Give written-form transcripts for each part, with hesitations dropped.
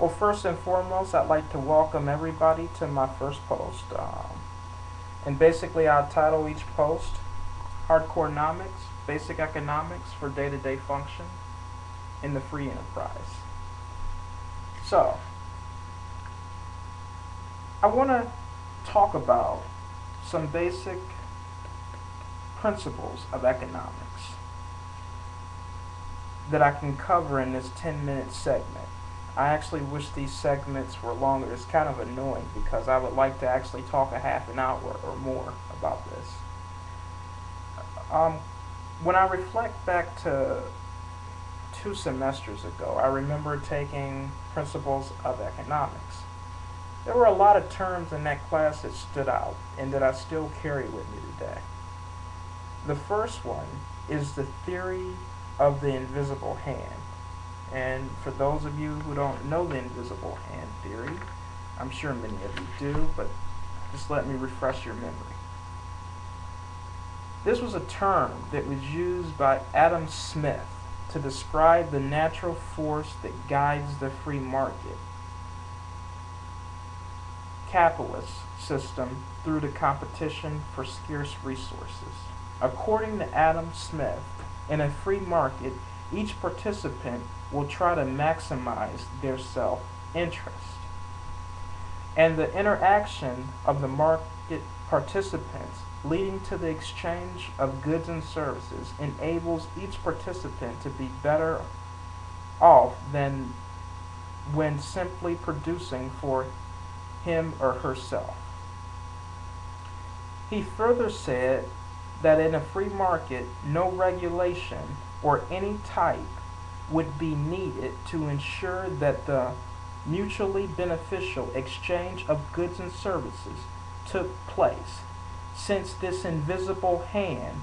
Well, first and foremost, I'd like to welcome everybody to my first post. And basically, I'll title each post Hardcorenomics, Basic Economics for Day-to-Day Function in the Free Enterprise. So, I want to talk about some basic principles of economics that I can cover in this 10-minute segment. I actually wish these segments were longer. It's kind of annoying because I would like to actually talk a half an hour or more about this. When I reflect back to 2 semesters ago, I remember taking Principles of Economics. There were a lot of terms in that class that stood out and that I still carry with me today. The first one is the theory of the invisible hand. And for those of you who don't know the invisible hand theory, I'm sure many of you do, but just let me refresh your memory. This was a term that was used by Adam Smith to describe the natural force that guides the free market capitalist system through the competition for scarce resources. According to Adam Smith, in a free market, each participant will try to maximize their self-interest. And the interaction of the market participants leading to the exchange of goods and services enables each participant to be better off than when simply producing for him or herself. He further said that in a free market, no regulation or any type would be needed to ensure that the mutually beneficial exchange of goods and services took place, since this invisible hand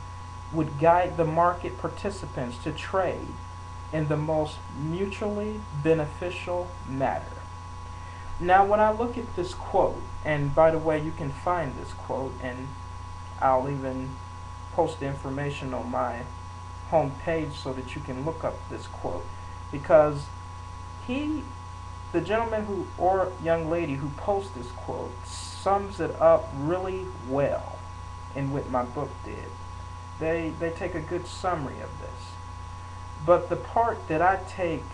would guide the market participants to trade in the most mutually beneficial manner. Now, when I look at this quote, and by the way, you can find this quote, and I'll even post the information on my home page so that you can look up this quote, because the gentleman who or young lady who posted this quote sums it up really well in what my book did. They take a good summary of this. But the part that I take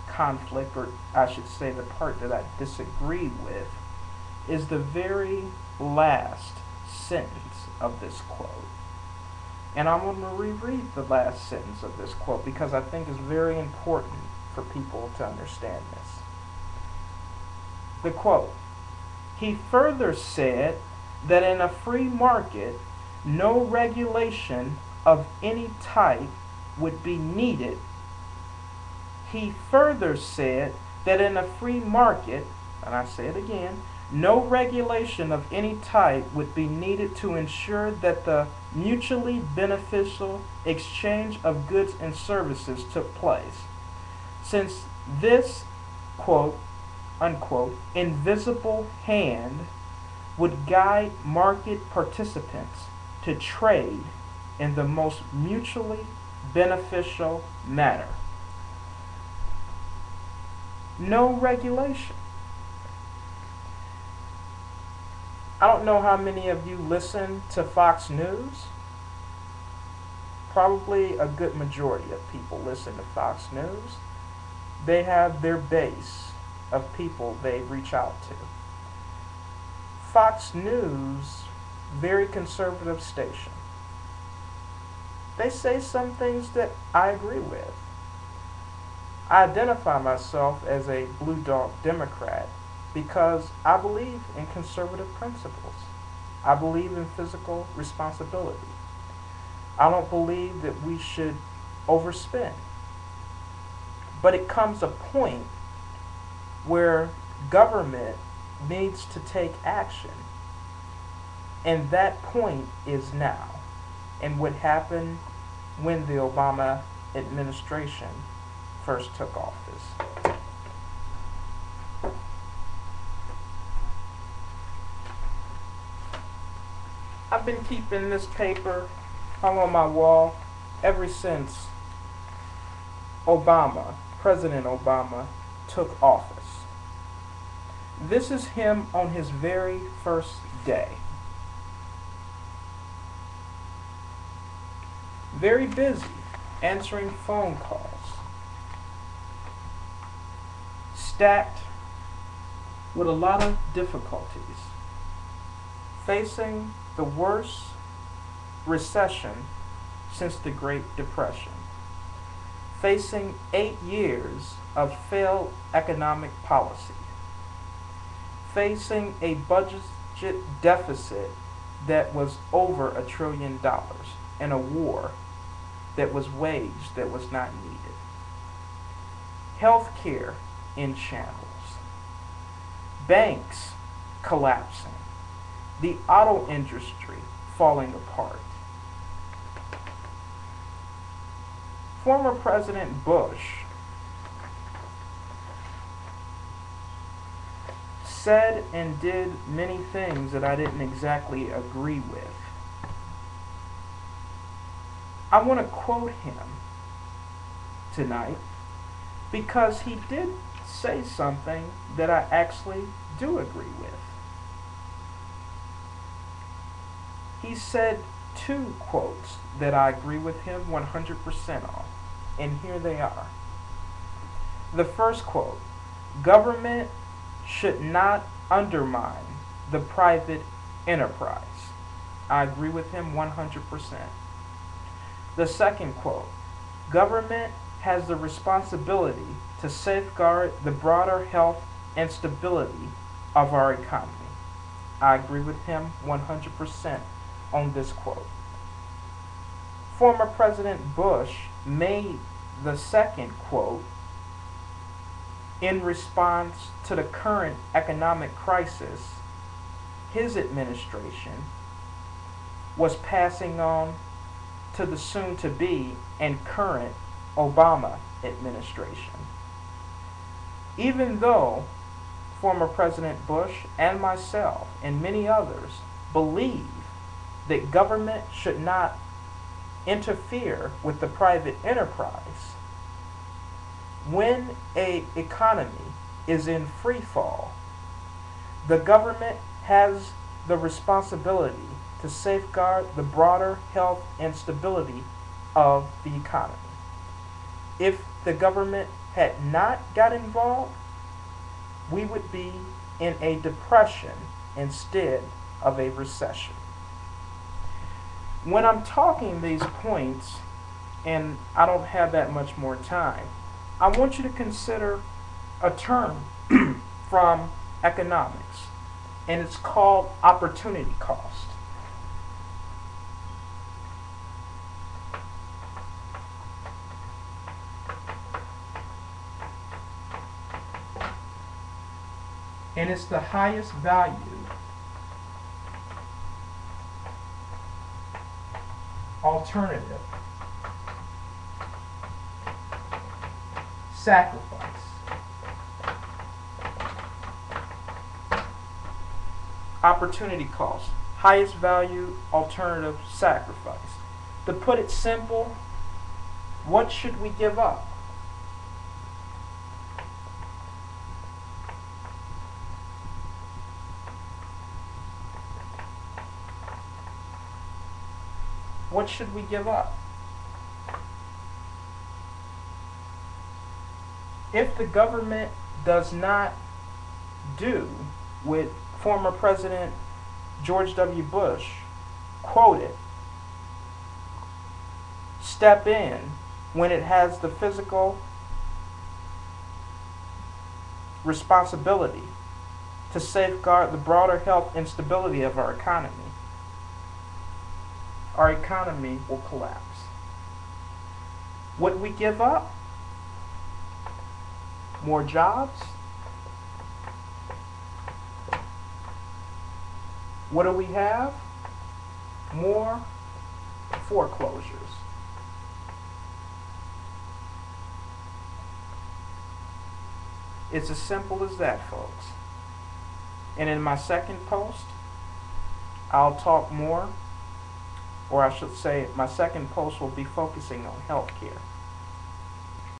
conflict, or I should say the part that I disagree with, is the very last sentence of this quote. And I'm going to reread the last sentence of this quote because I think it's very important for people to understand this. The quote, he further said that in a free market, no regulation of any type would be needed. He further said that in a free market, and I say it again, no regulation of any type would be needed to ensure that the mutually beneficial exchange of goods and services took place, since this, quote, unquote, invisible hand would guide market participants to trade in the most mutually beneficial manner. No regulation. I don't know how many of you listen to Fox News. Probably a good majority of people listen to Fox News. They have their base of people they reach out to. Fox News, very conservative station. They say some things that I agree with. I identify myself as a blue dog Democrat because I believe in conservative principles. I believe in fiscal responsibility. I don't believe that we should overspend. But it comes a point where government needs to take action. And that point is now. And what happened when the Obama administration first took office. I've been keeping this paper hung on my wall ever since President Obama, took took office. This is him on his very first day. Very busy answering phone calls, stacked with a lot of difficulties, facing the worst recession since the Great Depression, facing 8 years of failed economic policy, facing a budget deficit that was over $1 trillion, and a war that was waged that was not needed. Healthcare in shambles, banks collapsing, the auto industry falling apart. Former President Bush said and did many things that I didn't exactly agree with. I want to quote him tonight because he did say something that I actually do agree with. He said 2 quotes that I agree with him 100% on, and here they are. The first quote: government should not undermine the private enterprise. I agree with him 100%. The second quote: government has the responsibility to safeguard the broader health and stability of our economy. I agree with him 100% on this quote. Former President Bush made the second quote in response to the current economic crisis his administration was passing on to the soon-to-be and current Obama administration. Even though former President Bush and myself and many others believe that government should not interfere with the private enterprise, when an economy is in free fall, the government has the responsibility to safeguard the broader health and stability of the economy. If the government had not got involved, we would be in a depression instead of a recession. When I'm talking these points, and I don't have that much more time, I want you to consider a term from economics, and it's called opportunity cost. And it's the highest value alternative sacrifice. Opportunity cost, highest value alternative sacrifice. To put it simple, what should we give up? What should we give up? If the government does not do what former President George W. Bush quoted, step in when it has the physical responsibility to safeguard the broader health and stability of our economy will collapse. What we give up? More jobs? What do we have? More foreclosures. It's as simple as that, folks. And in my second post, I'll talk more, or I should say my second post will be focusing on healthcare.